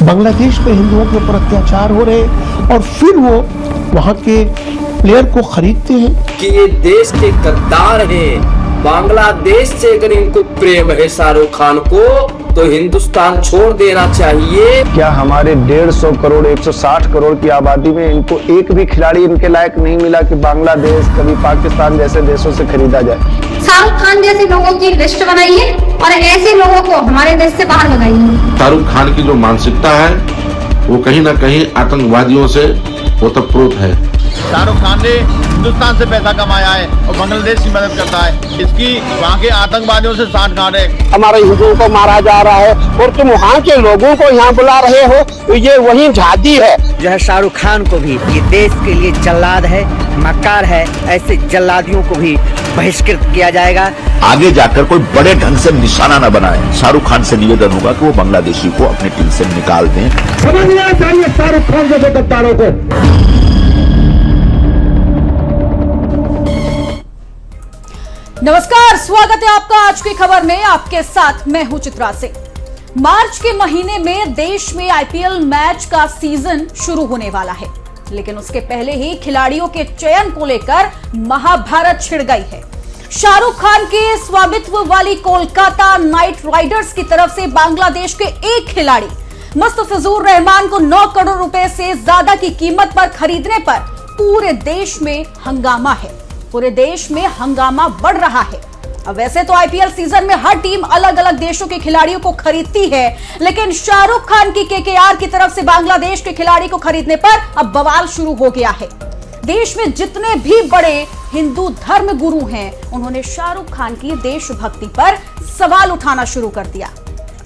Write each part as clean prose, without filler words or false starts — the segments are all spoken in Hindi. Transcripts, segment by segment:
बांग्लादेश में हिंदुओं के ऊपर अत्याचार हो रहे हैं और फिर वो वहां के प्लेयर को खरीदते हैं कि ये देश के गद्दार हैं। बांग्लादेश से अगर इनको प्रेम है शाहरुख खान को तो हिंदुस्तान छोड़ देना चाहिए। क्या हमारे 150 करोड़ 160 करोड़ की आबादी में इनको एक भी खिलाड़ी इनके लायक नहीं मिला कि बांग्लादेश कभी पाकिस्तान जैसे देशों से खरीदा जाए। शाहरुख खान जैसे लोगों की लिस्ट बनाइए और ऐसे लोगों को हमारे देश से बाहर लगाइए। शाहरुख खान की जो मानसिकता है वो कहीं ना कहीं आतंकवादियों से ओतप्रोत है। शाहरुख खान ने हिंदुस्तान से पैसा कमाया है और बांग्लादेश की मदद करता है। इसकी वहाँ के आतंकवादियों से साठगांठ है। हमारे हिंदुओं को मारा जा रहा है और तुम वहाँ के लोगों को यहाँ बुला रहे हो, तो ये वही झादी है। जो है शाहरुख खान को भी ये देश के लिए जल्लाद है, मक्कार है, ऐसे जल्लादियों को भी बहिष्कृत किया जाएगा। आगे जाकर कोई बड़े ढंग से निशाना न बनाए। शाहरुख खान से निवेदन होगा कि वो बांग्लादेशी को अपनी टीम से निकाल दें। समझना चाहिए शाहरुख खान जैसे गद्दारों को। नमस्कार, स्वागत है आपका आज की खबर में। आपके साथ मैं हूं चित्रा सिंह। मार्च के महीने में देश में आईपीएल मैच का सीजन शुरू होने वाला है, लेकिन उसके पहले ही खिलाड़ियों के चयन को लेकर महाभारत छिड़ गई है। शाहरुख खान के स्वामित्व वाली कोलकाता नाइट राइडर्स की तरफ से बांग्लादेश के एक खिलाड़ी मुस्तफिजुर रहमान को 9 करोड़ रुपए से ज्यादा की कीमत पर खरीदने पर पूरे देश में हंगामा है। पूरे देश में हंगामा बढ़ रहा है। अब वैसे तो आईपीएल सीजन में हर टीम अलग अलग देशों के खिलाड़ियों को खरीदती है, लेकिन शाहरुख खान की केकेआर की तरफ से बांग्लादेश के खिलाड़ी को खरीदने पर अब बवाल शुरू हो गया है। देश में जितने भी बड़े हिंदू धर्म गुरु हैं, उन्होंने शाहरुख खान की देशभक्ति पर सवाल उठाना शुरू कर दिया।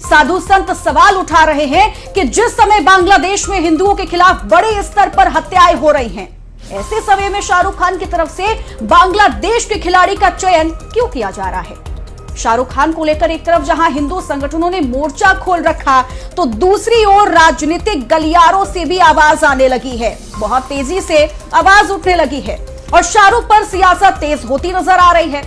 साधु संत सवाल उठा रहे हैं कि जिस समय बांग्लादेश में हिंदुओं के खिलाफ बड़े स्तर पर हत्याएं हो रही हैं, ऐसे समय में शाहरुख खान की तरफ से बांग्लादेश के खिलाड़ी का चयन क्यों किया जा रहा है। शाहरुख खान को लेकर एक तरफ जहां हिंदू संगठनों ने मोर्चा खोल रखा, तो दूसरी ओर राजनीतिक गलियारों से भी आवाज आने लगी है। बहुत तेजी से आवाज उठने लगी है और शाहरुख पर सियासत तेज होती नजर आ रही है।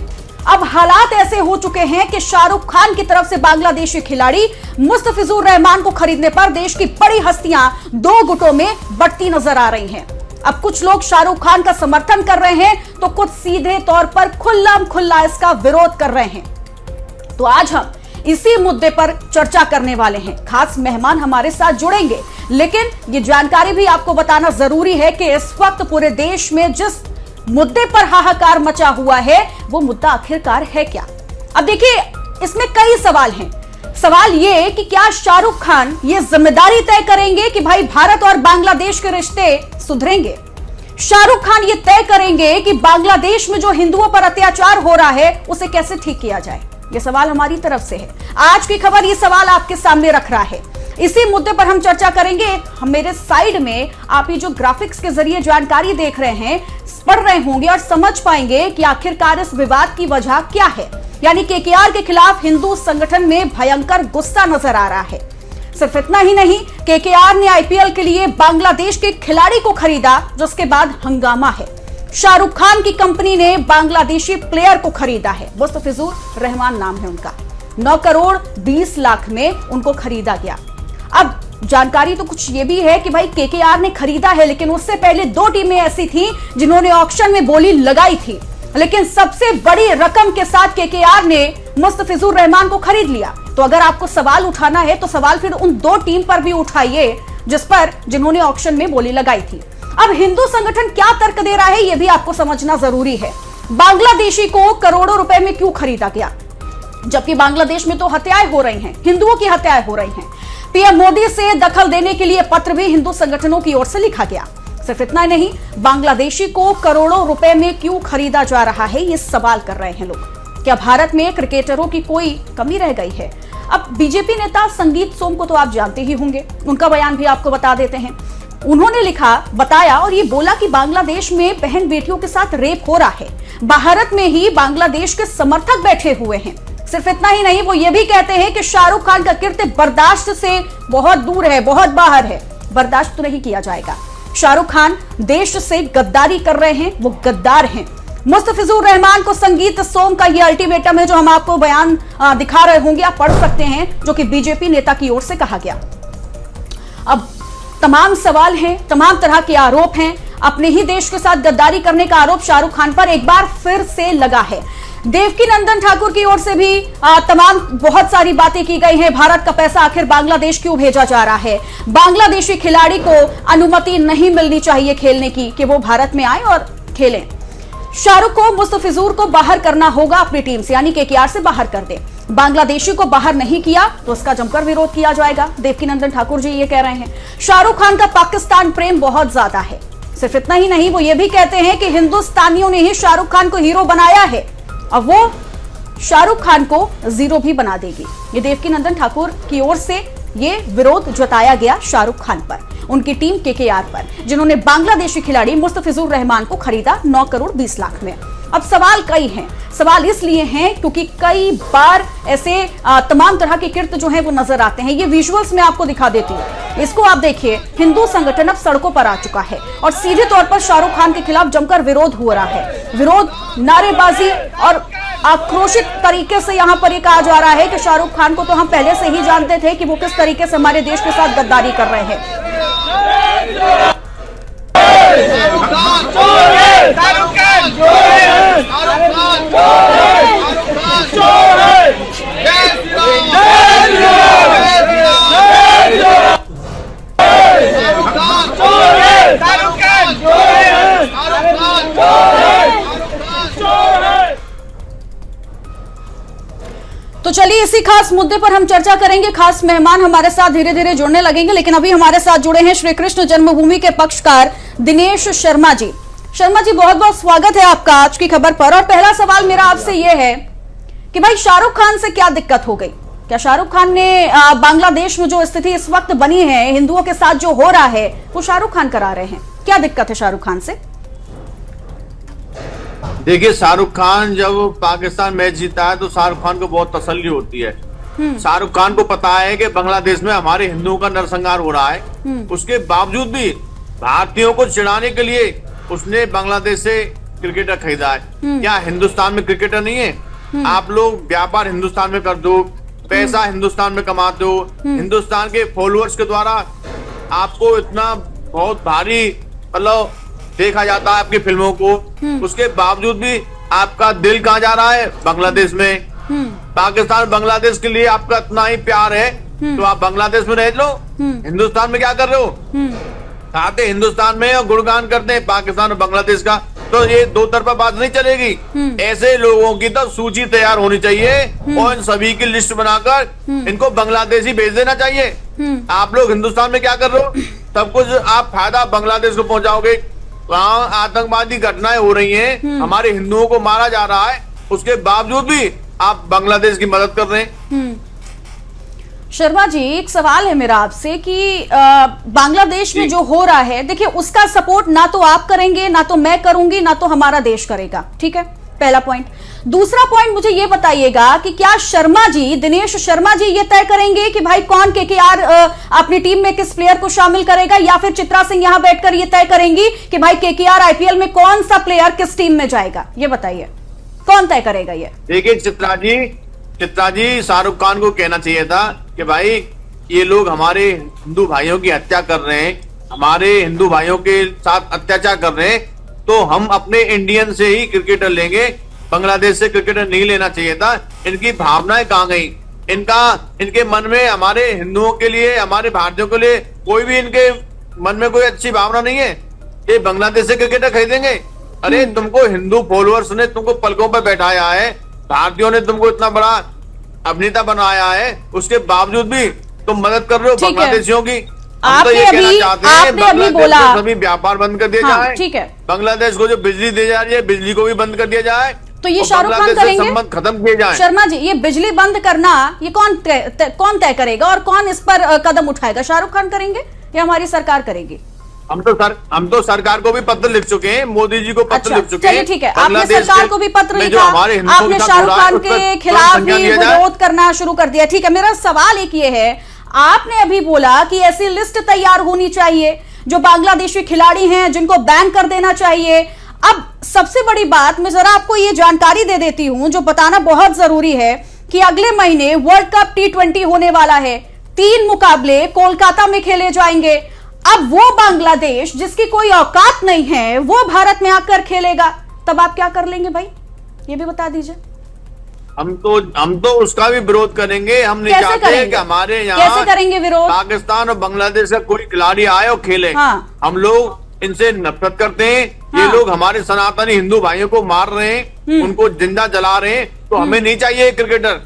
अब हालात ऐसे हो चुके हैं कि शाहरुख खान की तरफ से बांग्लादेशी खिलाड़ी मुस्तफिजुर रहमान को खरीदने पर देश की बड़ी हस्तियां 2 गुटों में बढ़ती नजर आ रही हैं। अब कुछ लोग शाहरुख खान का समर्थन कर रहे हैं, तो कुछ सीधे तौर पर खुल्ला इसका विरोध कर रहे हैं। तो आज हम इसी मुद्दे पर चर्चा करने वाले हैं। खास मेहमान हमारे साथ जुड़ेंगे, लेकिन ये जानकारी भी आपको बताना जरूरी है कि इस वक्त पूरे देश में जिस मुद्दे पर हाहाकार मचा हुआ है, वो मुद्दा आखिरकार है क्या। अब देखिए, इसमें कई सवाल हैं। सवाल ये कि क्या शाहरुख खान ये जिम्मेदारी तय करेंगे कि भाई भारत और बांग्लादेश के रिश्ते सुधरेंगे। शाहरुख खान ये तय करेंगे कि बांग्लादेश में जो हिंदुओं पर अत्याचार हो रहा है उसे कैसे ठीक किया जाए। ये सवाल हमारी तरफ से है। आज की खबर ये सवाल आपके सामने रख रहा है। इसी मुद्दे पर हम चर्चा करेंगे। हम मेरे साइड में आप ये जो ग्राफिक्स के जरिए जानकारी देख रहे हैं, पढ़ रहे होंगे और समझ पाएंगे कि आखिरकार इस विवाद की वजह क्या है। यानी केकेआर के खिलाफ हिंदू संगठन में भयंकर गुस्सा नजर आ रहा है। सिर्फ इतना ही नहीं, केकेआर ने आईपीएल के लिए बांग्लादेश के खिलाड़ी को खरीदा, जिसके बाद हंगामा है। शाहरुख खान की कंपनी ने बांग्लादेशी प्लेयर को खरीदा है। मुस्तफिजुर रहमान नाम है उनका। 9 करोड़ 20 लाख में उनको खरीदा गया। अब जानकारी तो कुछ ये भी है कि भाई केकेआर ने खरीदा है, लेकिन उससे पहले 2 टीमें ऐसी थी जिन्होंने ऑक्शन में बोली लगाई थी, लेकिन सबसे बड़ी रकम के साथ केकेआर ने मुस्तफिजुर रहमान को खरीद लिया। तो अगर आपको सवाल उठाना है तो सवाल फिर उन 2 टीम पर भी उठाइए जिन्होंने ऑक्शन में बोली लगाई थी। अब हिंदू संगठन क्या तर्क दे रहा है, यह भी आपको समझना जरूरी है। बांग्लादेशी को करोड़ों रुपए में क्यों खरीदा गया, जबकि बांग्लादेश में तो हत्याएं हो रही हैं, हिंदुओं की हत्याएं हो रही हैं। पीएम मोदी से दखल देने के लिए पत्र भी हिंदू संगठनों की ओर से लिखा गया। सिर्फ इतना ही नहीं, बांग्लादेशी को करोड़ों रुपए में क्यों खरीदा जा रहा है, ये सवाल कर रहे हैं लोग। क्या भारत में क्रिकेटरों की कोई कमी रह गई है। अब बीजेपी नेता संगीत सोम को तो आप जानते ही होंगे, उनका बयान भी आपको बता देते हैं। उन्होंने बताया और ये बोला कि बांग्लादेश में बहन बेटियों के साथ रेप हो रहा है। भारत में ही बांग्लादेश के समर्थक बैठे हुए हैं। सिर्फ इतना ही नहीं, वो ये भी कहते हैं कि शाहरुख खान का कृत्य बर्दाश्त से बहुत दूर है, बहुत बाहर है, बर्दाश्त तो नहीं किया जाएगा। शाहरुख खान देश से गद्दारी कर रहे हैं, वो गद्दार हैं। मुस्तफिजुर रहमान को संगीत सोम का ये अल्टीमेटम है, जो हम आपको बयान दिखा रहे होंगे, आप पढ़ सकते हैं, जो कि बीजेपी नेता की ओर से कहा गया। अब तमाम सवाल हैं, तमाम तरह के आरोप हैं। अपने ही देश के साथ गद्दारी करने का आरोप शाहरुख खान पर एक बार फिर से लगा है। देवकीनंदन ठाकुर की ओर से भी तमाम बहुत सारी बातें की गई हैं। भारत का पैसा आखिर बांग्लादेश क्यों भेजा जा रहा है? बांग्लादेशी खिलाड़ी को अनुमति नहीं मिलनी चाहिए खेलने की कि वो भारत में आए और खेलें। शाहरुख को मुस्तफिजुर को बाहर करना होगा अपनी टीम से, यानी केकेआर से बाहर कर दे। बांग्लादेशी को बाहर नहीं किया तो उसका जमकर विरोध किया जाएगा। देवकीनंदन ठाकुर जी ये कह रहे हैं। शाहरुख खान का पाकिस्तान प्रेम बहुत ज्यादा है। सिर्फ इतना ही नहीं, वो ये भी कहते हैं कि हिंदुस्तानियों ने ही शाहरुख खान को हीरो बनाया है, अब वो शाहरुख खान को जीरो भी बना देगी। ये देवकीनंदन ठाकुर की ओर से ये विरोध जताया गया शाहरुख खान पर, उनकी टीम केकेआर पर, जिन्होंने बांग्लादेशी खिलाड़ी मुस्तफिजुर रहमान को खरीदा 9 करोड़ 20 लाख में। अब सवाल कई हैं। सवाल इसलिए हैं क्योंकि कई बार ऐसे तमाम तरह के कृत्य जो हैं वो नजर आते हैं। ये विजुअल्स मैं आपको दिखा देती हूँ, इसको आप देखिए। हिंदू संगठन अब सड़कों पर आ चुका है और सीधे तौर पर शाहरुख खान के खिलाफ जमकर विरोध हो रहा है। विरोध, नारेबाजी और आक्रोशित तरीके से यहां पर यह कहा जा रहा है कि शाहरुख खान को तो हम पहले से ही जानते थे कि वो किस तरीके से हमारे देश के साथ गद्दारी कर रहे हैं। तो चलिए इसी खास मुद्दे पर हम चर्चा करेंगे। खास मेहमान हमारे साथ धीरे धीरे जुड़ने लगेंगे, लेकिन अभी हमारे साथ जुड़े हैं श्री कृष्ण जन्मभूमि के पक्षकार दिनेश शर्मा जी। शर्मा जी, बहुत बहुत स्वागत है आपका आज की खबर पर। और पहला सवाल मेरा आपसे यह है कि भाई शाहरुख खान से क्या दिक्कत हो गई? क्या शाहरुख खान ने बांग्लादेश में जो स्थिति इस वक्त बनी है, हिंदुओं के साथ जो हो रहा है, वो शाहरुख खान करा रहे हैं? क्या दिक्कत है शाहरुख खान से? देखिए, शाहरुख खान जब पाकिस्तान मैच जीता है तो शाहरुख खान को बहुत तसल्ली होती है। शाहरुख खान को पता है कि बांग्लादेश में हमारे हिंदुओं का नरसंहार हो रहा है। उसके बावजूद भी भारतीयों को चिढ़ाने के लिए उसने बांग्लादेश से क्रिकेटर खरीदा है। क्या हिंदुस्तान में क्रिकेटर नहीं है? आप लोग व्यापार हिंदुस्तान में कर दो, पैसा हिंदुस्तान में कमाते हो, हिंदुस्तान के फॉलोअर्स के द्वारा आपको इतना बहुत भारी मतलब देखा जाता है आपकी फिल्मों को। उसके बावजूद भी आपका दिल कहाँ जा रहा है? बांग्लादेश में। पाकिस्तान बांग्लादेश के लिए आपका इतना ही प्यार है तो आप बांग्लादेश में रह लो। हिंदुस्तान में क्या कर रहे हो? खाते हिंदुस्तान में और गुणगान करते हैं पाकिस्तान और बांग्लादेश का। तो ये दो तरफा बात नहीं चलेगी। ऐसे लोगों की तो सूची तैयार होनी चाहिए और इन सभी की लिस्ट बनाकर इनको बांग्लादेश ही भेज देना चाहिए। आप लोग हिंदुस्तान में क्या कर रहे हो? सब कुछ आप फायदा बांग्लादेश को पहुंचाओगे। वहाँ आतंकवादी घटनाएं हो रही हैं, हमारे हिंदुओं को मारा जा रहा है, उसके बावजूद भी आप बांग्लादेश की मदद कर रहे हैं। शर्मा जी, एक सवाल है मेरा आपसे कि बांग्लादेश में जो हो रहा है, देखिए उसका सपोर्ट ना तो आप करेंगे, ना तो मैं करूंगी, ना तो हमारा देश करेगा, ठीक है? पहला पॉइंट। दूसरा पॉइंट मुझे ये बताइएगा कि क्या शर्मा जी, दिनेश शर्मा जी ये तय करेंगे कि भाई कौन केकेआर अपनी टीम में किस प्लेयर को शामिल करेगा, या फिर चित्रा सिंह यहां बैठकर ये तय करेंगी कि भाई केकेआर आईपीएल में कौन सा प्लेयर किस टीम में जाएगा? ये बताइए, कौन तय करेगा ये? देखिए, चित्रा जी शाहरुख खान को कहना चाहिए था कि भाई ये लोग हमारे हिंदू भाइयों की हत्या कर रहे हैं, हमारे हिंदू भाइयों के साथ अत्याचार कर रहे हैं, तो हम अपने इंडियन से ही क्रिकेटर लेंगे, बांग्लादेश से क्रिकेटर नहीं लेना चाहिए था। इनकी भावनाएं कहाँ गई? इनके मन में हमारे हिंदुओं के लिए, हमारे भारतीयों के लिए कोई भी इनके मन में कोई अच्छी भावना नहीं है। ये बांग्लादेश से क्रिकेटर खरीदेंगे? अरे तुमको हिंदू फॉलोअर्स ने तुमको पलकों पर बैठाया है, भारतीयों ने तुमको इतना बड़ा अभिनेता बनाया है, उसके बावजूद भी तुम मदद कर रहे हो बांग्लादेशियों की। आपने अभी बोला सभी व्यापार बंद कर दिया जाए, ठीक है? बांग्लादेश को जो बिजली दी जा रही है, बिजली को भी बंद कर दिया जाए, तो ये शाहरुख खान करेंगे? संबंध खत्म किए जाए। शर्मा जी, ये बिजली बंद करना ये कौन तय करेगा और कौन इस पर कदम उठाएगा? शाहरुख खान करेंगे या हमारी सरकार करेगी? हम तो सरकार को भी पत्र लिख चुके हैं, मोदी जी को पत्र लिख चुके हैं। ठीक है, आपने सरकार को भी पत्र लिखा, आपने शाहरुख खान के खिलाफ भी विरोध करना शुरू कर दिया, ठीक है? मेरा सवाल एक ये है, आपने अभी बोला कि ऐसी लिस्ट तैयार होनी चाहिए जो बांग्लादेशी खिलाड़ी हैं जिनको बैन कर देना चाहिए। अब सबसे बड़ी बात मैं जरा आपको ये जानकारी दे देती हूं जो बताना बहुत जरूरी है कि अगले महीने वर्ल्ड कप T20 होने वाला है। 3 मुकाबले कोलकाता में खेले जाएंगे। अब वो बांग्लादेश जिसकी कोई औकात नहीं है वो भारत में आकर खेलेगा, तब आप क्या कर लेंगे भाई, ये भी बता दीजिए। हम तो उसका भी विरोध करेंगे। हम नहीं चाहते कि हमारे यहाँ कैसे करेंगे विरोध? पाकिस्तान और बांग्लादेश का कोई खिलाड़ी आए और खेले। हाँ। हम लोग इनसे नफरत करते हैं। हाँ। ये लोग हमारे सनातनी हिंदू भाइयों को मार रहे हैं, उनको जिंदा जला रहे हैं। तो हमें नहीं चाहिए क्रिकेटर।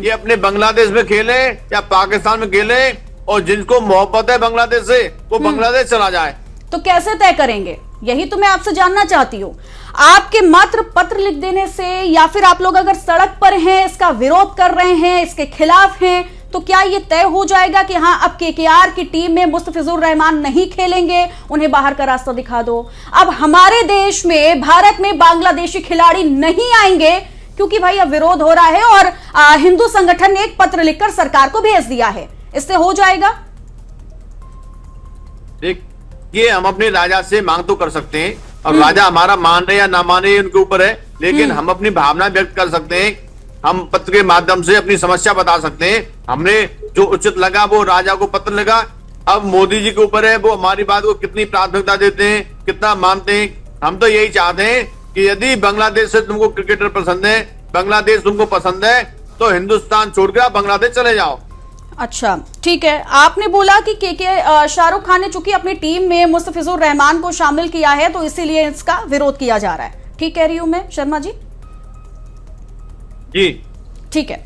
ये अपने बांग्लादेश में खेले या पाकिस्तान में खेले, और जिनको मोहब्बत है बांग्लादेश से वो बांग्लादेश चला जाए। तो कैसे तय करेंगे, यही तो मैं आपसे जानना चाहती हूँ। आपके मात्र पत्र लिख देने से, या फिर आप लोग अगर सड़क पर हैं, इसका विरोध कर रहे हैं, इसके खिलाफ हैं, तो क्या ये तय हो जाएगा कि हाँ अब केकेआर की टीम में मुस्तफिजुर रहमान नहीं खेलेंगे, उन्हें बाहर का रास्ता दिखा दो। अब हमारे देश में, भारत में बांग्लादेशी खिलाड़ी नहीं आएंगे क्योंकि भाई अब विरोध हो रहा है, और हिंदू संगठन ने एक पत्र लिखकर सरकार को भेज दिया है, इससे हो जाएगा? देखिए, हम अपने राजा से मांग तो कर सकते हैं, और राजा हमारा मान रहे या ना माने उनके ऊपर है, लेकिन हम अपनी भावना व्यक्त कर सकते हैं। हम पत्र के माध्यम से अपनी समस्या बता सकते हैं। हमने जो उचित लगा वो राजा को पत्र लगा। अब मोदी जी के ऊपर है वो हमारी बात को कितनी प्राथमिकता देते हैं, कितना मानते हैं। हम तो यही चाहते हैं कि यदि बांग्लादेश से तुमको क्रिकेटर पसंद है, बांग्लादेश तुमको पसंद है, तो हिंदुस्तान छोड़कर आप बांग्लादेश चले जाओ। अच्छा ठीक है, आपने बोला कि शाहरुख खान ने चूंकि अपनी टीम में मुस्तफिजुर रहमान को शामिल किया है तो इसीलिए इसका विरोध किया जा रहा है, ठीक कह रही हूं मैं शर्मा जी? जी ठीक है।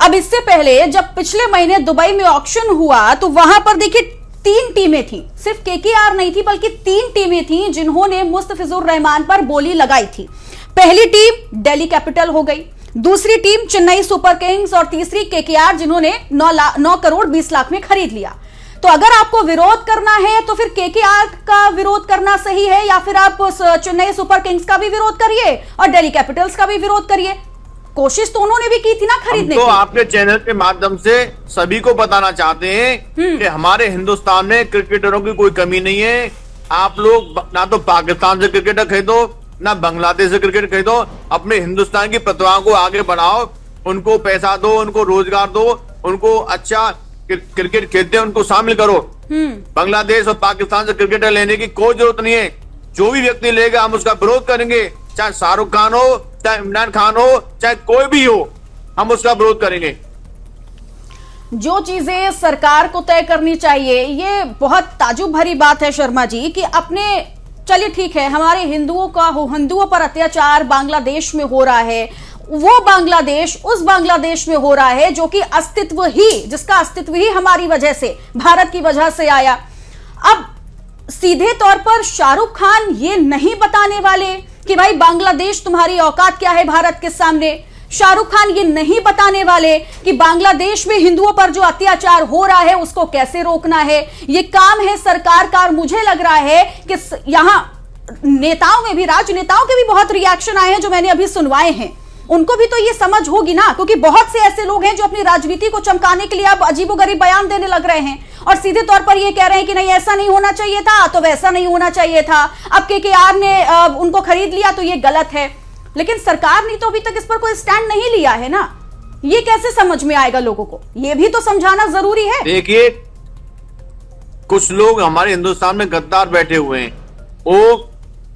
अब इससे पहले जब पिछले महीने दुबई में ऑक्शन हुआ तो वहां पर देखिए 3 टीमें थी, सिर्फ केकेआर नहीं थी बल्कि 3 टीमें थी जिन्होंने मुस्तफिजुर रहमान पर बोली लगाई थी। पहली टीम दिल्ली कैपिटल हो गई, दूसरी टीम चेन्नई सुपर किंग्स, और तीसरी केकेआर जिन्होंने 9 करोड़ 20 लाख में खरीद लिया। तो अगर आपको विरोध करना है तो फिर केकेआर का विरोध करना सही है, या फिर आप चेन्नई सुपर किंग्स का भी विरोध करिए और दिल्ली कैपिटल्स का भी विरोध करिए। कोशिश तो उन्होंने भी की थी ना खरीदने की। तो आपके चैनल के माध्यम से सभी को बताना चाहते हैं कि हमारे हिंदुस्तान में क्रिकेटरों की कोई कमी नहीं है। आप लोग ना तो पाकिस्तान से क्रिकेटर खरीदो, ना बांग्लादेश से क्रिकेट खरीदो, अपने हिंदुस्तान की प्रतिभा को आगे बढ़ाओ, उनको पैसा दो, उनको रोजगार दो, उनको अच्छा क्रिकेट खेलते हैं उनको शामिल करो। बांग्लादेश और पाकिस्तान से क्रिकेटर लेने की कोई जरूरत नहीं है। जो भी व्यक्ति लेगा हम उसका विरोध करेंगे, चाहे शाहरुख खान हो, चाहे इमरान खान हो, चाहे कोई भी हो, हम उसका विरोध करेंगे। जो चीजें सरकार को तय करनी चाहिए, ये बहुत ताजुब भरी बात है शर्मा जी कि अपने, चलिए ठीक है, हमारे हिंदुओं पर अत्याचार बांग्लादेश में हो रहा है, वो बांग्लादेश उस बांग्लादेश में हो रहा है जो कि जिसका अस्तित्व ही हमारी वजह से, भारत की वजह से आया। अब सीधे तौर पर शाहरुख खान ये नहीं बताने वाले कि भाई बांग्लादेश तुम्हारी औकात क्या है भारत के सामने। शाहरुख खान ये नहीं बताने वाले कि बांग्लादेश में हिंदुओं पर जो अत्याचार हो रहा है उसको कैसे रोकना है। ये काम है सरकार का। और मुझे लग रहा है कि यहां नेताओं में भी, राजनेताओं के भी बहुत रिएक्शन आए हैं जो मैंने अभी सुनवाए हैं। उनको भी तो ये समझ होगी ना, क्योंकि बहुत से ऐसे लोग हैं जो अपनी राजनीति को चमकाने के लिए अब अजीबोगरीब बयान देने लग रहे हैं और सीधे तौर पर ये कह रहे हैं कि नहीं ऐसा नहीं होना चाहिए था, तो वैसा नहीं होना चाहिए था, अब केकेआर ने उनको खरीद लिया तो ये गलत है। लेकिन सरकार ने तो अभी तक इस पर कोई स्टैंड नहीं लिया है ना। ये कैसे समझ में आएगा लोगों को, ये भी तो समझाना जरूरी है। देखिए, कुछ लोग हमारे हिंदुस्तान में गद्दार बैठे हुए हैं, वो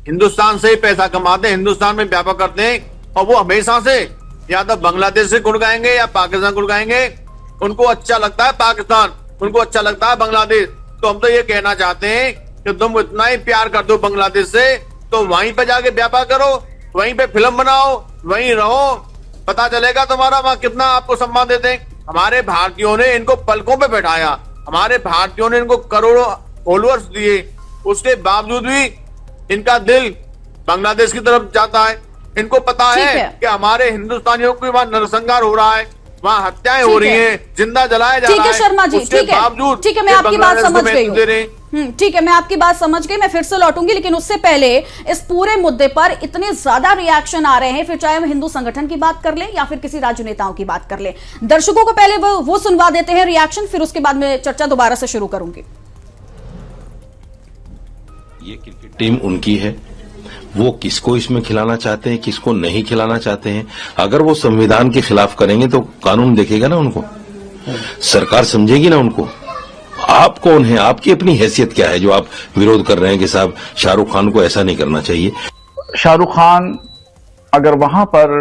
हिंदुस्तान से ही पैसा कमाते हैं, हिंदुस्तान में व्यापार करते हैं, और वो हमेशा से या तो बांग्लादेश से गुण गाएंगे या पाकिस्तान गुण गाएंगे। उनको अच्छा लगता है पाकिस्तान, उनको अच्छा लगता है बांग्लादेश। तो हम तो ये कहना चाहते हैं कि तुम इतना ही प्यार करते हो बांग्लादेश से, तो वहीं पे जाके व्यापार करो, वहीं पे फिल्म बनाओ, वहीं रहो, पता चलेगा तुम्हारा वहां कितना आपको सम्मान देते हैं। हमारे भारतीयों ने इनको पलकों पे बैठाया, हमारे भारतीयों ने इनको करोड़ों फॉलोअर्स दिए, उसके बावजूद भी इनका दिल बांग्लादेश की तरफ जाता है। इनको पता है कि हमारे हिंदुस्तानियों को वहां नरसंहार हो रहा है, वहां हत्याएं हो रही हैं, जिंदा जलाया जा रहा है। ठीक है शर्मा जी, ठीक है, मैं आपकी बात समझ गई हूँ। ठीक है, मैं आपकी बात समझ गई, मैं फिर से लौटूंगी, लेकिन उससे पहले इस पूरे मुद्दे पर इतने ज्यादा रिएक्शन आ रहे हैं, फिर चाहे हम हिंदू संगठन की बात कर लें या फिर किसी राजनेताओं की बात कर लें। दर्शकों को पहले वो सुनवा देते हैं रिएक्शन, फिर उसके बाद मैं चर्चा दोबारा से शुरू करूंगी। ये क्रिकेट टीम उनकी है, वो किसको इसमें खिलाना चाहते हैं, किसको नहीं खिलाना चाहते हैं। अगर वो संविधान के खिलाफ करेंगे तो कानून देखेगा ना उनको। सरकार समझेगी ना उनको। आप कौन है, आपकी अपनी हैसियत क्या है जो आप विरोध कर रहे हैं कि साहब शाहरुख खान को ऐसा नहीं करना चाहिए। शाहरुख खान अगर वहां पर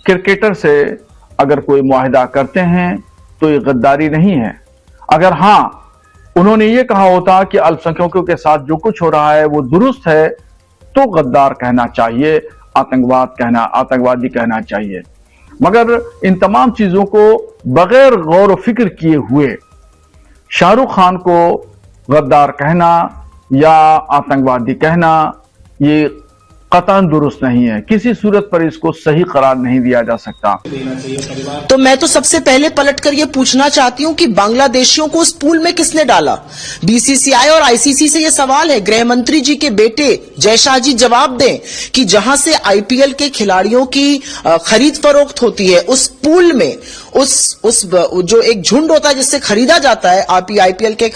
क्रिकेटर से अगर कोई मुआहिदा करते हैं तो ये गद्दारी नहीं है। अगर हाँ उन्होंने ये कहा होता कि अल्पसंख्यकों के साथ जो कुछ हो रहा है वो दुरुस्त है तो गद्दार कहना चाहिए, आतंकवादी कहना चाहिए। मगर इन तमाम चीजों को बगैर गौर व फिक्र किए हुए शाहरुख खान को गद्दार कहना या आतंकवादी कहना ये कतई दुरुस्त नहीं है। किसी सूरत पर इसको सही करार नहीं दिया जा सकता। तो मैं तो सबसे पहले पलटकर ये पूछना चाहती हूँ कि बांग्लादेशियों को उस पूल में किसने डाला। बीसीसीआई और आईसीसी से ये सवाल है। गृह मंत्री जी के बेटे जय शाह जी जवाब दें कि जहां से आईपीएल के खिलाड़ियों की खरीद फरोख्त होती है उस पूल में उस जो एक झुंड होता है जिससे खरीदा जाता है, आईपीएल के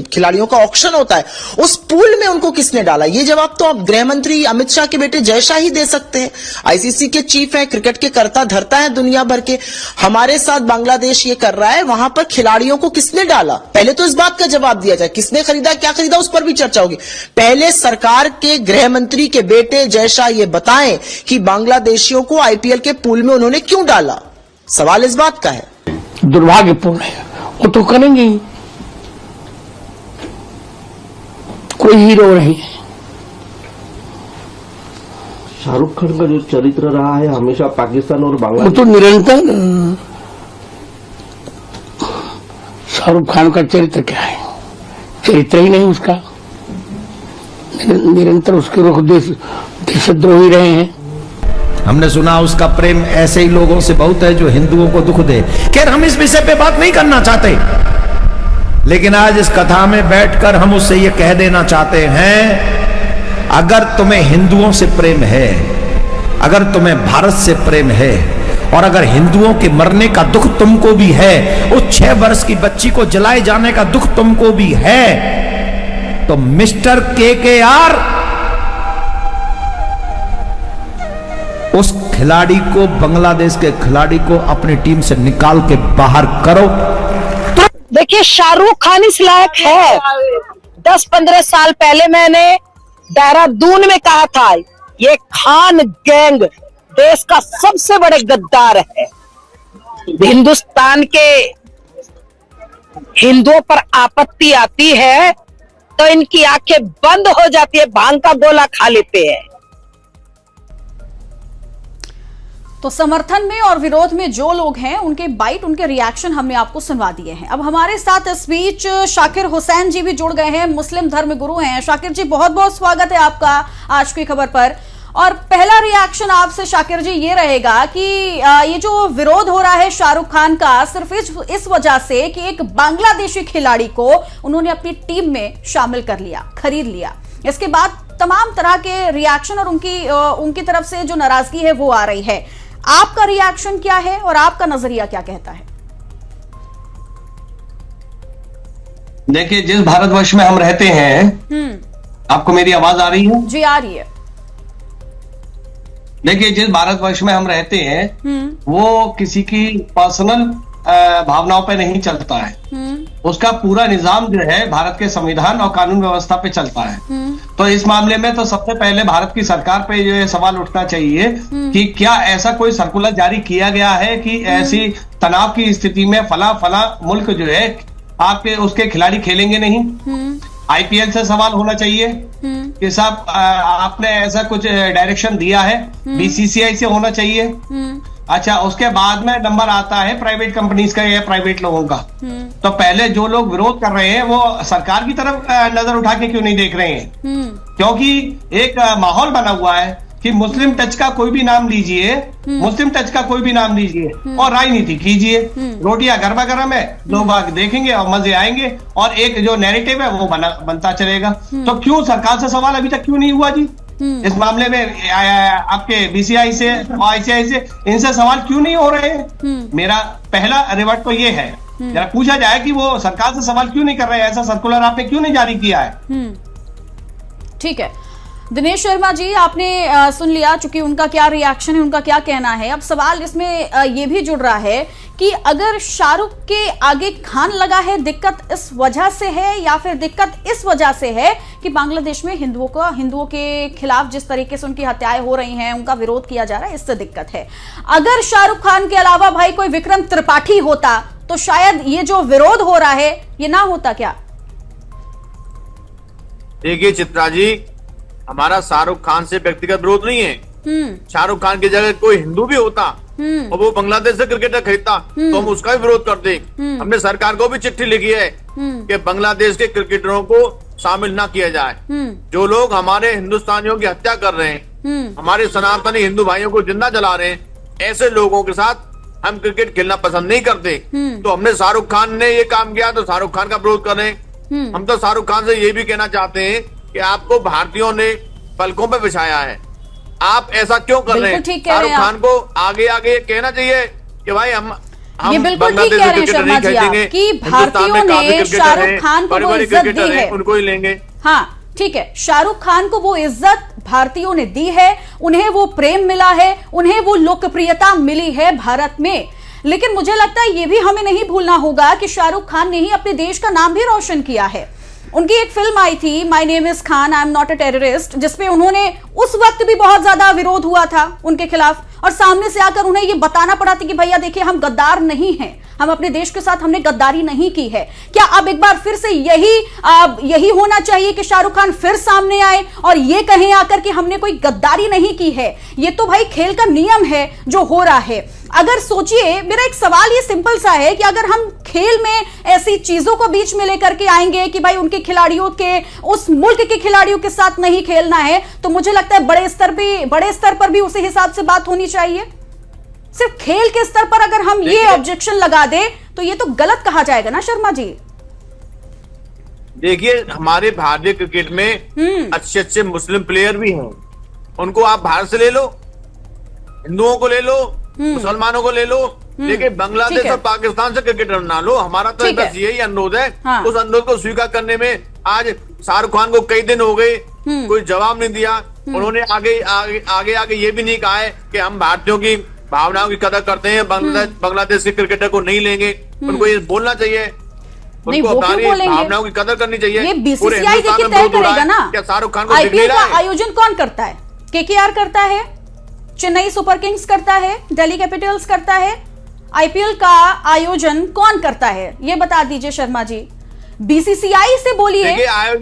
खिलाड़ियों का ऑक्शन होता है, उस पूल में उनको किसने डाला। ये जवाब तो आप गृह मंत्री अमित शाह के बेटे जय शाह ही दे सकते हैं। आईसीसी के चीफ हैं, क्रिकेट के कर्ता धर्ता है दुनिया भर के। हमारे साथ बांग्लादेश ये कर रहा है, वहां पर खिलाड़ियों को किसने डाला, पहले तो इस बात का जवाब दिया जाए। किसने खरीदा, क्या खरीदा, उस पर भी चर्चा होगी। पहले सरकार के गृह मंत्री के बेटे जय शाह ये बताएं कि बांग्लादेशियों को आईपीएल के पूल में उन्होंने क्यों डाला। सवाल इस बात का है। दुर्भाग्यपूर्ण है, वो तो करेंगे ही, कोई हीरो नहीं है। शाहरुख खान का जो चरित्र रहा है हमेशा पाकिस्तान और बांग्लादेश, वो तो निरंतर शाहरुख खान का चरित्र क्या है, चरित्र ही नहीं उसका, निरंतर उसके रुख देशद्रोही रहे हैं। हमने सुना उसका प्रेम ऐसे ही लोगों से बहुत है जो हिंदुओं को दुख दे। खैर हम इस विषय पे बात नहीं करना चाहते, लेकिन आज इस कथा में बैठकर हम उससे ये कह देना चाहते हैं, अगर तुम्हें हिंदुओं से प्रेम है, अगर तुम्हें भारत से प्रेम है और अगर हिंदुओं के मरने का दुख तुमको भी है, उस 6 वर्ष की बच्ची को जलाए जाने का दुख तुमको भी है, तो मिस्टर केकेआर उस खिलाड़ी को, बांग्लादेश के खिलाड़ी को अपनी टीम से निकाल के बाहर करो। देखिए शाहरुख खान इस लायक है। 10-15 साल पहले मैंने देहरादून में कहा था, ये खान गैंग देश का सबसे बड़े गद्दार है। हिंदुस्तान के हिंदुओं पर आपत्ति आती है तो इनकी आंखें बंद हो जाती है, भांग का गोला खा लेते हैं। तो समर्थन में और विरोध में जो लोग हैं उनके बाइट, उनके रिएक्शन हमने आपको सुनवा दिए हैं। अब हमारे साथ इस बीच शाकिर हुसैन जी भी जुड़ गए हैं, मुस्लिम धर्म गुरु हैं। शाकिर जी बहुत बहुत स्वागत है आपका आज की खबर पर। और पहला रिएक्शन आपसे शाकिर जी ये रहेगा कि ये जो विरोध हो रहा है शाहरुख खान का सिर्फ इस वजह से कि एक बांग्लादेशी खिलाड़ी को उन्होंने अपनी टीम में शामिल कर लिया, खरीद लिया, इसके बाद तमाम तरह के रिएक्शन और उनकी तरफ से जो नाराजगी है वो आ रही है। आपका रिएक्शन क्या है और आपका नजरिया क्या कहता है? देखिए, जिस भारतवर्ष में हम रहते हैं, आपको मेरी आवाज आ रही है? जी आ रही है। देखिए, जिस भारतवर्ष में हम रहते हैं वो किसी की पर्सनल भावनाओं पे नहीं चलता है। उसका पूरा निजाम जो है भारत के संविधान और कानून व्यवस्था पे चलता है। तो इस मामले में तो सबसे पहले भारत की सरकार पे जो ये सवाल उठना चाहिए कि क्या ऐसा कोई सर्कुलर जारी किया गया है कि ऐसी तनाव की स्थिति में फला मुल्क जो है आपके उसके खिलाड़ी खेलेंगे नहीं। आईपीएल से सवाल होना चाहिए कि साहब आपने ऐसा कुछ डायरेक्शन दिया है। बीसीसीआई से होना चाहिए। अच्छा, उसके बाद में नंबर आता है प्राइवेट कंपनीज का या प्राइवेट लोगों का। तो पहले जो लोग विरोध कर रहे हैं वो सरकार की तरफ नजर उठा के क्यों नहीं देख रहे हैं? क्योंकि एक माहौल बना हुआ है कि मुस्लिम टच का कोई भी नाम लीजिए, मुस्लिम टच का कोई भी नाम लीजिए और राजनीति कीजिए। रोटियां गरमा गरम है, लोग देखेंगे और मजे आएंगे और एक जो नैरेटिव है वो बनता चलेगा। तो क्यों सरकार से सवाल अभी तक क्यों नहीं हुआ जी? इस मामले में आपके बीसीआई से और आईसीआई से इनसे सवाल क्यों नहीं हो रहे हैं? मेरा पहला रिवर्ट तो ये है, जरा पूछा जाए कि वो सरकार से सवाल क्यों नहीं कर रहे हैं, ऐसा सर्कुलर आपने क्यों नहीं जारी किया है? ठीक है दिनेश शर्मा जी, आपने सुन लिया चूंकि उनका क्या रिएक्शन है, उनका क्या कहना है। अब सवाल इसमें ये भी जुड़ रहा है कि अगर शाहरुख के आगे खान लगा है, दिक्कत इस वजह से है या फिर दिक्कत इस वजह से है कि बांग्लादेश में हिंदुओं के खिलाफ जिस तरीके से उनकी हत्याएं हो रही हैं, उनका विरोध किया जा रहा है, इससे दिक्कत है। अगर शाहरुख खान के अलावा भाई कोई विक्रम त्रिपाठी होता तो शायद ये जो विरोध हो रहा है ये ना होता क्या? देखिए चित्रा जी, हमारा शाहरुख खान से व्यक्तिगत विरोध नहीं है। शाहरुख खान की जगह कोई हिंदू भी होता और वो बांग्लादेश से क्रिकेटर खरीदता तो हम उसका भी विरोध करते। हमने सरकार को भी चिट्ठी लिखी है कि बांग्लादेश के क्रिकेटरों को शामिल ना किया जाए। जो लोग हमारे हिंदुस्तानियों की हत्या कर रहे हैं, हमारे सनातनी हिंदू भाइयों को जिंदा जला रहे हैं, ऐसे लोगों के साथ हम क्रिकेट खेलना पसंद नहीं करते। तो हमने शाहरुख खान ने ये काम किया तो शाहरुख खान का विरोध कर रहे हैं। हम तो शाहरुख खान से ये भी कहना चाहते हैं कि आपको भारतीयों ने पलकों पे बिछाया है, आप ऐसा क्यों कर रहे हैं? शाहरुख खान को आगे आगे कहना चाहिए कि भाई हम ये बिल्कुल ठीक कह रहे हैं शर्मा जी आप कि भारतीयों ने शाहरुख खान को वो इज्जत दी है, उनको ही लेंगे। हाँ ठीक है, शाहरुख खान को वो इज्जत भारतीयों ने दी है, उन्हें वो प्रेम मिला है, उन्हें वो लोकप्रियता मिली है भारत में। लेकिन मुझे लगता है ये भी हमें नहीं भूलना होगा कि शाहरुख खान ने ही अपने देश का नाम भी रोशन किया है। उनकी एक फिल्म आई थी my name is Khan, I am not a terrorist, जिसपे उन्होंने उस वक्त भी बहुत ज्यादा विरोध हुआ था उनके खिलाफ और सामने से आकर उन्हें ये बताना पड़ा था कि भैया देखिए हम गद्दार नहीं हैं, हम अपने देश के साथ हमने गद्दारी नहीं की है। क्या अब एक बार फिर से यही होना चाहिए कि शाहरुख खान फिर सामने आए और ये कहें आकर कि हमने कोई गद्दारी नहीं की है? ये तो भाई खेल का नियम है जो हो रहा है। अगर सोचिए, मेरा एक सवाल ये सिंपल सा है कि अगर हम खेल में ऐसी चीजों को बीच में लेकर के आएंगे कि भाई उनके खिलाड़ियों के, उस मुल्क के खिलाड़ियों के साथ नहीं खेलना है, तो मुझे लगता है बड़े स्तर पर भी उसी हिसाब से बात होनी चाहिए। सिर्फ खेल के स्तर पर अगर हम ये ऑब्जेक्शन लगा दे तो ये तो गलत कहा जाएगा ना शर्मा जी। देखिए हमारे भारतीय क्रिकेट में अच्छे अच्छे मुस्लिम प्लेयर भी हैं, उनको आप बाहर से ले लो, हिंदुओं को ले लो, मुसलमानों को ले लो, लेकिन बांग्लादेश और पाकिस्तान से क्रिकेटर ना लो। हमारा तो बस यही अनुरोध है। हाँ। उस अनुरोध को स्वीकार करने में आज शाहरुख खान को कई दिन हो गए, कोई जवाब नहीं दिया। उन्होंने आगे ये भी नहीं कहा है कि हम भारतीयों की भावनाओं की कदर करते हैं, बांग्लादेश के क्रिकेटर को नहीं लेंगे। उनको ये बोलना चाहिए, उनको हमारी भावनाओं की कदर करनी चाहिए। ये बीसीसीआई देखिए तय करेगा ना। क्या शाहरुख खान को आईपीएल का आयोजन कौन करता है? केकेआर करता है, चेन्नई सुपर किंग्स करता है, दिल्ली कैपिटल्स करता है। आईपीएल का आयोजन कौन करता है ये बता दीजिए शर्मा जी। बीसीसीआई से बोलिए,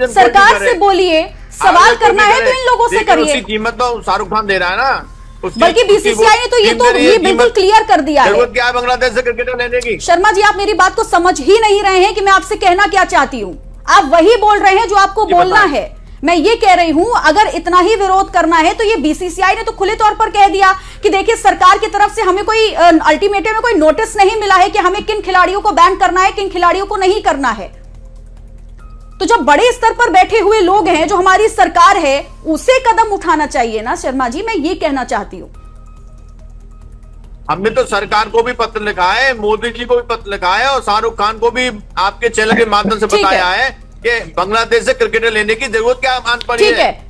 सरकार से बोलिए, सवाल करना है तो इन लोगों से करिए। कीमत तो शाहरुख खान दे रहा है ना, बल्कि बीसीसीआई ने तो ये बिल्कुल क्लियर कर दिया है। क्या है बांग्लादेश से क्रिकेटर लेने की? शर्मा जी आप मेरी बात को समझ ही नहीं रहे हैं कि मैं आपसे कहना क्या चाहती हूँ। आप वही बोल रहे हैं जो आपको बोलना है। मैं ये कह रही हूं अगर इतना ही विरोध करना है तो ये बीसीसीआई ने तो खुले तौर पर कह दिया कि देखिए सरकार की तरफ से हमें कोई अल्टीमेटम में कोई नोटिस नहीं मिला है कि हमें किन खिलाड़ियों को बैन करना है, किन खिलाड़ियों को नहीं करना है। तो जब बड़े स्तर पर बैठे हुए लोग हैं, जो हमारी सरकार है, उसे कदम उठाना चाहिए ना शर्मा जी। मैं ये कहना चाहती हूं। हमने तो सरकार को भी पत्र लिखा है, मोदी जी को भी पत्र लिखा है और शाहरुख खान को भी आपके चैनल के माध्यम से बताया है कि बांग्लादेश से क्रिकेटर लेने की जरूरत क्या आन पड़ी है। ठीक है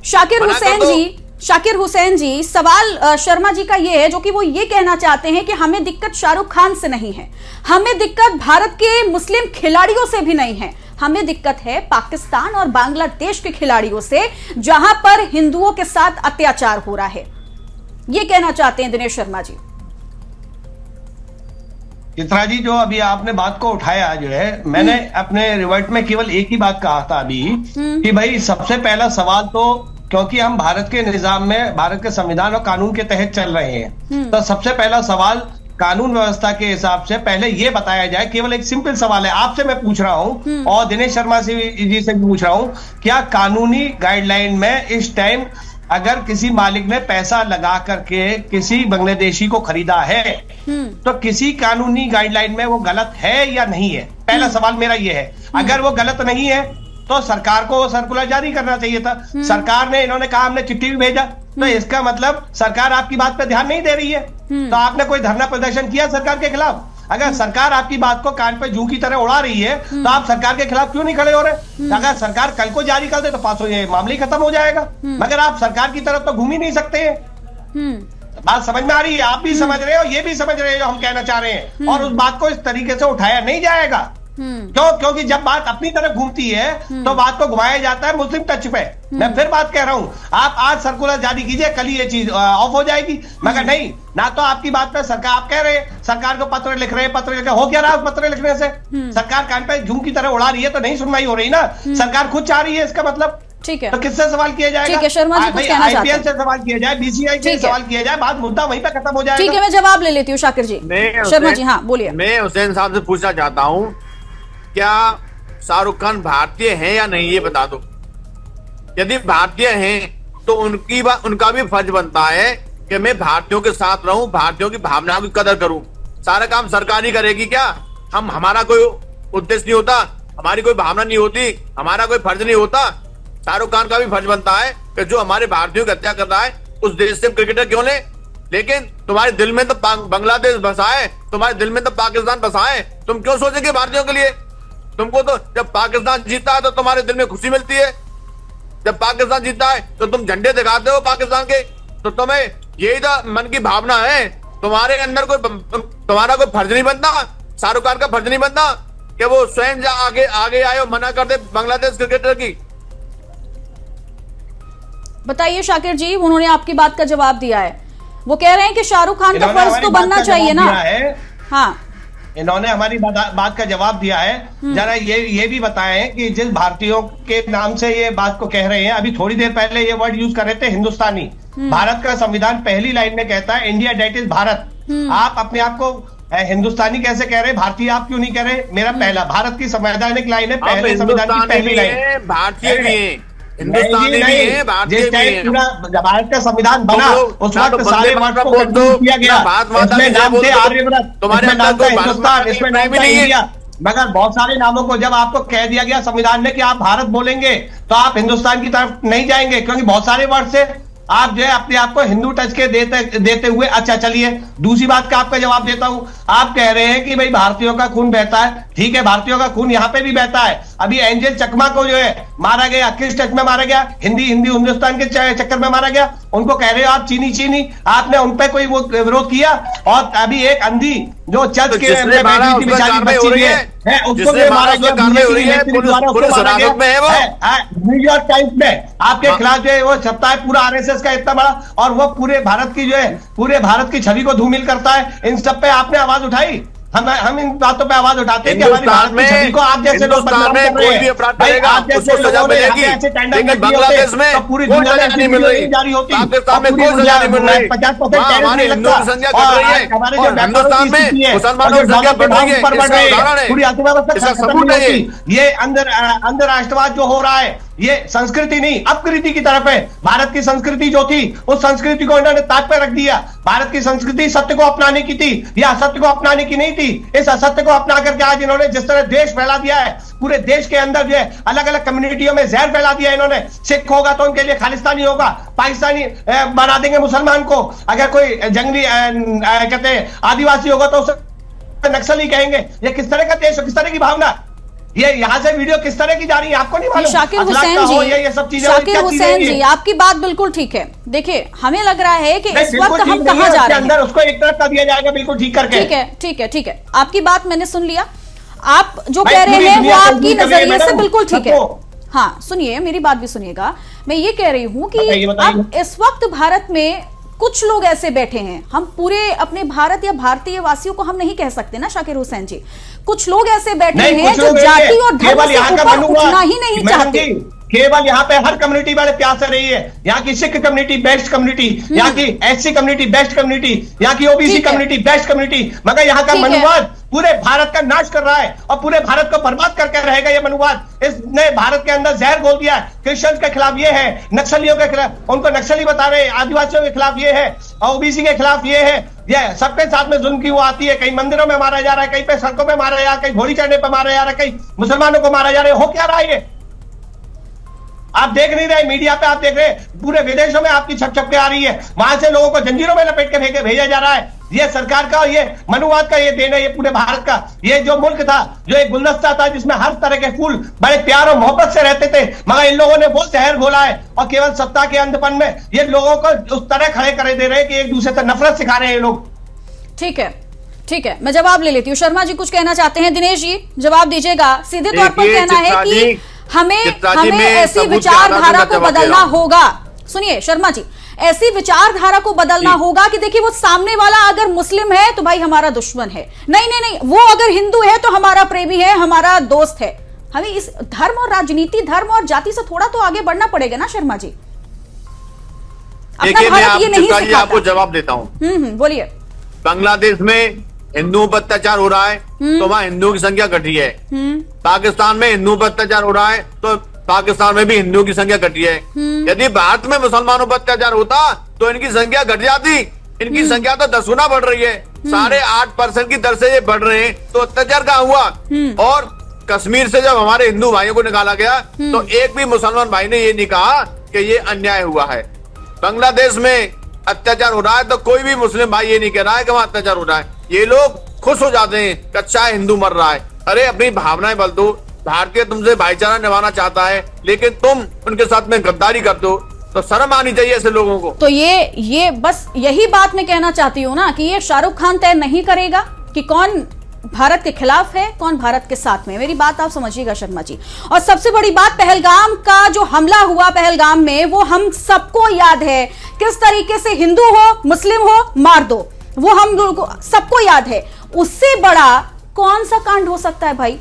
शाकिर हुसैन जी, सवाल शर्मा जी का ये है जो कि वो ये कहना चाहते हैं कि हमें दिक्कत शाहरुख खान से नहीं है, हमें दिक्कत भारत के मुस्लिम खिलाड़ियों से भी नहीं है, हमें दिक्कत है पाकिस्तान और बांग्लादेश के खिलाड़ियों से, जहां पर हिंदुओं के साथ अत्याचार हो रहा है। ये कहना चाहते हैं दिनेश शर्मा जी। चित्रा जी, जो अभी आपने बात को उठाया जो है, मैंने अपने रिवर्ट में केवल एक ही बात कहा था अभी कि भाई सबसे पहला सवाल तो, क्योंकि हम भारत के निजाम में, भारत के संविधान और कानून के तहत चल रहे हैं, तो सबसे पहला सवाल कानून व्यवस्था के हिसाब से पहले ये बताया जाए। केवल एक सिंपल सवाल है, आपसे मैं पूछ रहा हूं और दिनेश शर्मा जी से भी पूछ रहा हूं, क्या कानूनी गाइडलाइन में इस टाइम अगर किसी मालिक ने पैसा लगा करके किसी बांग्लादेशी को खरीदा है तो किसी कानूनी गाइडलाइन में वो गलत है या नहीं है? पहला सवाल मेरा ये है। अगर वो गलत नहीं है तो सरकार को सर्कुलर जारी करना चाहिए था। सरकार ने, इन्होंने कहा हमने चिट्ठी भी भेजा, तो इसका मतलब सरकार आपकी बात पे ध्यान नहीं दे रही है। तो आपने कोई धरना प्रदर्शन किया सरकार के खिलाफ? अगर सरकार आपकी बात को कान पे जू की तरह उड़ा रही है तो आप सरकार के खिलाफ क्यों नहीं खड़े हो रहे? अगर सरकार कल को जारी कर दे तो पास हो, ये मामला ही खत्म हो जाएगा। मगर आप सरकार की तरफ तो घूम ही नहीं सकते हैं। बात समझ में आ रही है? आप भी समझ रहे हो, ये भी समझ रहे हो जो हम कहना चाह रहे हैं। और उस बात को इस तरीके से उठाया नहीं जाएगा। क्यों? क्योंकि जब बात अपनी तरफ घूमती है तो बात को घुमाया जाता है मुस्लिम टच पे। मैं फिर बात कह रहा हूं, आप आज सर्कुलर जारी कीजिए, कल ही ये चीज ऑफ हो जाएगी। मगर नहीं, ना तो आपकी बात पे सरकार, आप कह रहे हैं सरकार को पत्र लिख रहे हैं, पत्र लिख रहे, हो क्या रहा है पत्र लिखने से? सरकार कान पे झूम की तरह उड़ा रही है तो नहीं सुनवाई हो रही ना, सरकार खुद चाह रही है, इसका मतलब। ठीक है, तो किससे सवाल किया जाएगा? ठीक है, शर्मा जी कुछ कहना चाहते हैं? IPL से सवाल किया जाए, BCCI से सवाल किया जाए, बात मुद्दा वहीं पे खत्म हो जाएगा। ठीक है, मैं जवाब ले लेती हूँ शाकिर जी। शर्मा जी हाँ बोलिए। मैं हुसैन साहब से पूछना चाहता हूं, क्या शाहरुख खान भारतीय हैं या नहीं, ये बता दो। यदि भारतीय हैं तो उनका भी फर्ज बनता है कि मैं भारतीयों के साथ रहूं, भारतीयों की भावनाओं की कदर करूं। सारा काम सरकार ही करेगी क्या? हमारा कोई उद्देश्य नहीं होता, हमारी कोई भावना नहीं होती, हमारा कोई फर्ज नहीं होता? शाहरुख खान का भी फर्ज बनता है कि जो हमारे भारतीयों की हत्या कर रहा है उस देश से क्रिकेटर क्यों ले? लेकिन तुम्हारे दिल में तो बांग्लादेश बसा है, तुम्हारे दिल में तो पाकिस्तान बसा है, तुम क्यों सोचेंगे भारतीयों के लिए? तुमको तो जब पाकिस्तान जीता है तो तुम्हारे दिल में खुशी मिलती है, जब पाकिस्तान जीता है तो तुम झंडे दिखाते हो पाकिस्तान के। तो तुम्हें यही तो मन की भावना है, तुम्हारे अंदर तुम्हारा कोई फर्ज नहीं बनता, शाहरुख खान का फर्ज नहीं बनता कि वो स्वयं आगे आए और मना कर दे बांग्लादेश क्रिकेटर की? बताइए शाकिर जी, उन्होंने आपकी बात का जवाब दिया है। वो कह रहे हैं कि शाहरुख खान का फर्ज तो बनना चाहिए ना। हाँ, इन्होंने हमारी बात का जवाब दिया है। जरा ये भी बताएं कि जिस भारतीयों के नाम से ये बात को कह रहे हैं, अभी थोड़ी देर पहले ये वर्ड यूज कर रहे थे हिंदुस्तानी। भारत का संविधान पहली लाइन में कहता है इंडिया डेट इज भारत। आप अपने आप को हिंदुस्तानी कैसे कह रहे? भारतीय आप क्यों नहीं कह रहे? मेरा पहला, भारत की संवैधानिक लाइन है, पहले संविधान की पहली लाइन। भारतीय भी है, हिंदुस्तानी भी है, भारतीय भी है। पूरा भारत का संविधान बना उस वक्त सारे वर्ड को कंट्रोल किया गया। इसमें नाम थे आर्यव्रत, इसमें नाम था हिंदुस्तान, इसमें नाम था इंडिया। मगर बहुत सारे नामों को जब आपको कह दिया गया संविधान में कि आप भारत बोलेंगे तो आप हिंदुस्तान की तरफ नहीं जाएंगे, क्योंकि बहुत सारे वर्ड से आप जो है अपने आप को हिंदू टच के देते हुए। अच्छा चलिए, दूसरी बात का आपका जवाब देता हूं। आप कह रहे हैं कि भाई भारतीयों का खून बहता है, ठीक है, भारतीयों का खून यहाँ पे भी बहता है। अभी एंजल चकमा को जो है मारा गया, किस टच में मारा गया? हिंदी हिंदुस्तान के चक्कर में मारा गया। उनको कह रहे हो आप चीनी, आपने उन पे कोई वो विरोध किया? और अभी एक अंधी जो चर्च के बेचारी बच्ची है उसको भी मारा गया, न्यूयॉर्क टाइम्स में आपके खिलाफ जो है वो छपता है, पूरा RSS का इतना बड़ा, और वो पूरे भारत की जो है पूरे भारत की छवि को धूमिल करता है। इन सब पे आपने आवाज उठाई? हम इन बातों पे आवाज उठाते हैं कि हमारी भारत की छवि को आप जैसे लोग बदनाम कर रहे हैं। आप जैसे लोगों ने ऐसे टेंडर में बांग्लादेश में पूरी दुनिया में नहीं मिल रही, जारी होती, 50% नहीं लगता। हमारे जो हिंदुस्तान में मुसलमानों की संख्या बढ़ रही है, पूरी अर्थव्यवस्था खत्म नहीं होती। ये अंदर राष्ट्रवाद जो हो रहा है ये संस्कृति नहीं अपकृति की तरफ है। भारत की संस्कृति जो थी उस संस्कृति को इन्होंने ताक पे रख दिया। भारत की संस्कृति सत्य को अपनाने की थी, या असत्य को अपनाने की नहीं थी। इस असत्य को अपना करके आज इन्होंने जिस तरह देश फैला दिया है, पूरे देश के अंदर जो है अलग अलग कम्युनिटियों में जहर फैला दिया इन्होंने। सिख होगा तो उनके लिए खालिस्तानी होगा, पाकिस्तानी बना देंगे मुसलमान को, अगर कोई जंगली कहते हैं आदिवासी होगा तो उसे नक्सली कहेंगे। ये किस तरह का देश, किस तरह की भावना? ये यहाँ से वीडियो किस तरह की जा रही है आपको नहीं मालूम? शाकिर हुसैन जी, आपकी बात बिल्कुल ठीक है। देखिए, हमें लग रहा है कि इस वक्त हम कहाँ जा रहे हैं, उसको एक तरफ कर दिया जाएगा बिल्कुल ठीक करके। ठीक है, आपकी बात मैंने सुन लिया। आप जो कह रहे हैं वो आपकी नजरिए से बिल्कुल ठीक है। हाँ सुनिए, मेरी बात भी सुनिएगा। मैं ये कह रही हूँ कि अब इस वक्त भारत में कुछ लोग ऐसे बैठे हैं, हम पूरे अपने भारत या भारतीय वासियों को हम नहीं कह सकते ना शाकिर हुसैन जी। कुछ लोग ऐसे बैठे हैं जो जाति और धर्म से ऊपर उठना ही नहीं चाहते। केवल यहाँ पे हर कम्युनिटी वाले प्यार से रही है। यहाँ की सिख कम्युनिटी बेस्ट कम्युनिटी, यहाँ की SC कम्युनिटी बेस्ट कम्युनिटी, यहाँ की OBC कम्युनिटी बेस्ट कम्युनिटी। मगर यहाँ का मनुवाद पूरे भारत का नाश कर रहा है और पूरे भारत को बर्बाद करके रहेगा ये मनुवाद। इसने भारत के अंदर जहर घोल दिया है। क्रिश्चियंस के खिलाफ ये है, नक्सलियों के खिलाफ, उनको नक्सली बता रहे हैं, आदिवासियों के खिलाफ ये है, OBC के खिलाफ ये है। ये सबके साथ में जुल्म की वो आती है। कहीं मंदिरों में मारा जा रहा है, कहीं पे सड़कों में मारा जा रहा है, कहीं घोड़ी चढ़ने पर मारा जा रहा है, कहीं मुसलमानों को मारा जा रहा है। हो क्या रहा है ये? आप देख नहीं रहे, मीडिया पे आप देख रहे, पूरे विदेशों में आपकी छप छप के आ रही है। वहां से लोगों को जंजीरों में लपेट के भेजा जा रहा है। ये सरकार का, ये मनुवाद का ये देन है, ये पूरे भारत का। ये जो मुल्क था, जो एक गुलदस्ता था जिसमें हर तरह के फूल बड़े प्यार और मोहब्बत से रहते थे, मगर इन लोगों ने वो जहर घोला है और केवल सत्ता के अंधपन में ये लोगों को उस तरह खड़े करे दे रहे हैं कि एक दूसरे से नफरत सिखा रहे हैं ये लोग। ठीक है, ठीक है, मैं जवाब ले लेती हूँ। शर्मा जी कुछ कहना चाहते हैं? दिनेश जी जवाब दीजिएगा। सीधे तौर पर कहना है कि हमें ऐसी विचारधारा को बदलना होगा। सुनिए शर्मा जी, ऐसी विचारधारा को बदलना होगा कि देखिए वो सामने वाला अगर मुस्लिम है तो भाई हमारा दुश्मन है, नहीं नहीं नहीं, वो अगर हिंदू है तो हमारा प्रेमी है, हमारा दोस्त है। हमें इस धर्म और राजनीति, धर्म और जाति से थोड़ा तो आगे बढ़ना पड़ेगा ना शर्मा जी। देखिए मैं आपको जवाब देता हूँ। बोलिए। बांग्लादेश में हिंदुओं पर अत्याचार हो रहा है तो वहाँ हिंदुओं की संख्या घटी है। पाकिस्तान में हिंदुओं पर अत्याचार हो रहा है तो पाकिस्तान में भी हिंदुओं की संख्या घटी है। यदि भारत में मुसलमानों पर अत्याचार होता तो इनकी संख्या घट जाती। इनकी संख्या तो 10 गुना बढ़ रही है, 8.5% की दर से ये बढ़ रहे हैं, तो अत्याचार कहाँ हुआ? और कश्मीर से जब हमारे हिंदू भाइयों को निकाला गया तो एक भी मुसलमान भाई ने ये नहीं कहा कि ये अन्याय हुआ है। बांग्लादेश में अत्याचार हो रहा है तो कोई भी मुस्लिम भाई ये नहीं कह रहा है कि वहाँ अत्याचार हो रहा है। ये लोग खुश हो जाते हैं कि अच्छा हिंदू मर रहा है। अरे अपनी भावनाएं बदल दो। भारतीय तुमसे भाईचारा निभाना चाहता है लेकिन तुम उनके साथ में गद्दारी कर दो तो शर्म आनी चाहिए ऐसे लोगों को। तो ये बस यही बात मैं कहना चाहती हूँ ना कि ये शाहरुख खान तय नहीं करेगा कि कौन भारत के खिलाफ है, कौन भारत के साथ में। मेरी बात आप समझिएगा शर्मा जी। और सबसे बड़ी बात, पहलगाम का जो हमला हुआ पहलगाम में, वो हम सबको याद है किस तरीके से हिंदू हो मुस्लिम हो मार दो, वो हम लोग सबको याद है। उससे बड़ा कौन सा कांड हो सकता है भाई?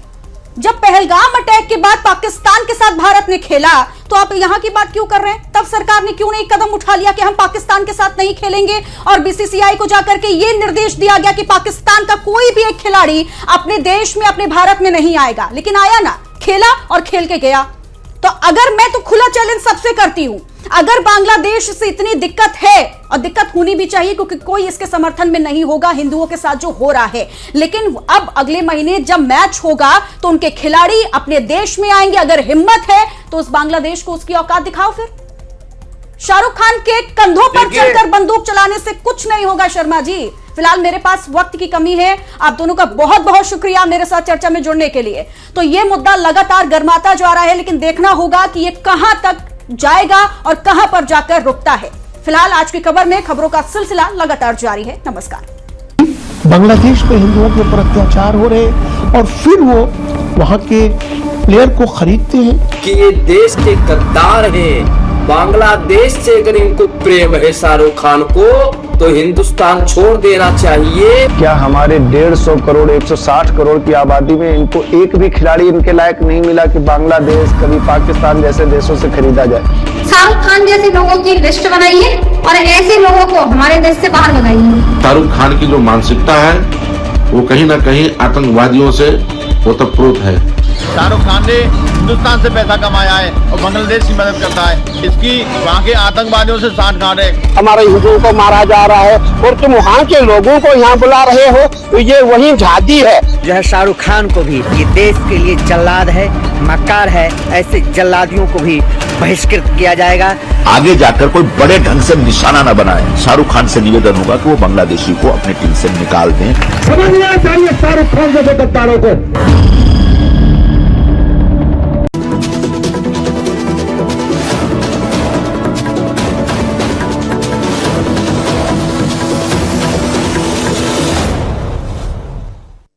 जब पहलगाम अटैक के बाद पाकिस्तान के साथ भारत ने खेला तो आप यहां की बात क्यों कर रहे हैं? तब सरकार ने क्यों नहीं कदम उठा लिया कि हम पाकिस्तान के साथ नहीं खेलेंगे? और बीसीसीआई को जाकर के ये निर्देश दिया गया कि पाकिस्तान का कोई भी एक खिलाड़ी अपने देश में, अपने भारत में नहीं आएगा। लेकिन आया ना, खेला और खेल के गया। तो अगर मैं तो खुला चैलेंज सबसे करती हूं, अगर बांग्लादेश से इतनी दिक्कत है, और दिक्कत होनी भी चाहिए क्योंकि कोई इसके समर्थन में नहीं होगा हिंदुओं के साथ जो हो रहा है, लेकिन अब अगले महीने जब मैच होगा तो उनके खिलाड़ी अपने देश में आएंगे। अगर हिम्मत है तो उस बांग्लादेश को उसकी औकात दिखाओ। फिर शाहरुख खान के कंधों पर चलकर बंदूक चलाने से कुछ नहीं होगा शर्मा जी। फिलहाल मेरे पास वक्त की कमी है। आप दोनों का बहुत बहुत शुक्रिया मेरे साथ चर्चा में जुड़ने के लिए। तो ये मुद्दा लगातार गर्माता जा रहा है, लेकिन देखना होगा कि ये कहां तक जाएगा और कहां पर जाकर रुकता है। फिलहाल आज की खबर में खबरों का सिलसिला लगातार जारी है। नमस्कार। बांग्लादेश में हिंदुओं के ऊपर अत्याचार हो रहे और फिर वो वहां के प्लेयर को खरीदते हैं कि ये देश के गद्दार हैं। बांग्लादेश से अगर इनको प्रेम है शाहरुख खान को तो हिंदुस्तान छोड़ देना चाहिए। क्या हमारे 150 करोड़ 160 करोड़ की आबादी में इनको एक भी खिलाड़ी इनके लायक नहीं मिला कि बांग्लादेश कभी पाकिस्तान जैसे देशों से खरीदा जाए? शाहरुख खान जैसे लोगों की लिस्ट बनाइए और ऐसे लोगों को हमारे देश से बाहर भगाइए। शाहरुख खान की जो मानसिकता है वो कहीं ना कहीं आतंकवादियों से ओतप्रोत है। शाहरुख खान ने हिंदुस्तान से पैसा कमाया है और बांग्लादेश की मदद करता है। इसकी वहाँ के आतंकवादियों से साठगांठ है। हमारे हिंदुओं को मारा जा रहा है और तुम वहाँ के लोगों को यहाँ बुला रहे हो, तो ये वही झादी है। जो है शाहरुख खान को भी ये देश के लिए जल्लाद है, मक्कार है, ऐसे जल्लादियों को भी बहिष्कृत किया जाएगा। आगे जाकर कोई बड़े ढंग से निशाना न बनाए। शाहरुख खान से निवेदन होगा कि वो बांग्लादेशी को अपनी टीम से निकाल दें। समझना चाहिए शाहरुख खान जैसे गद्दारों को।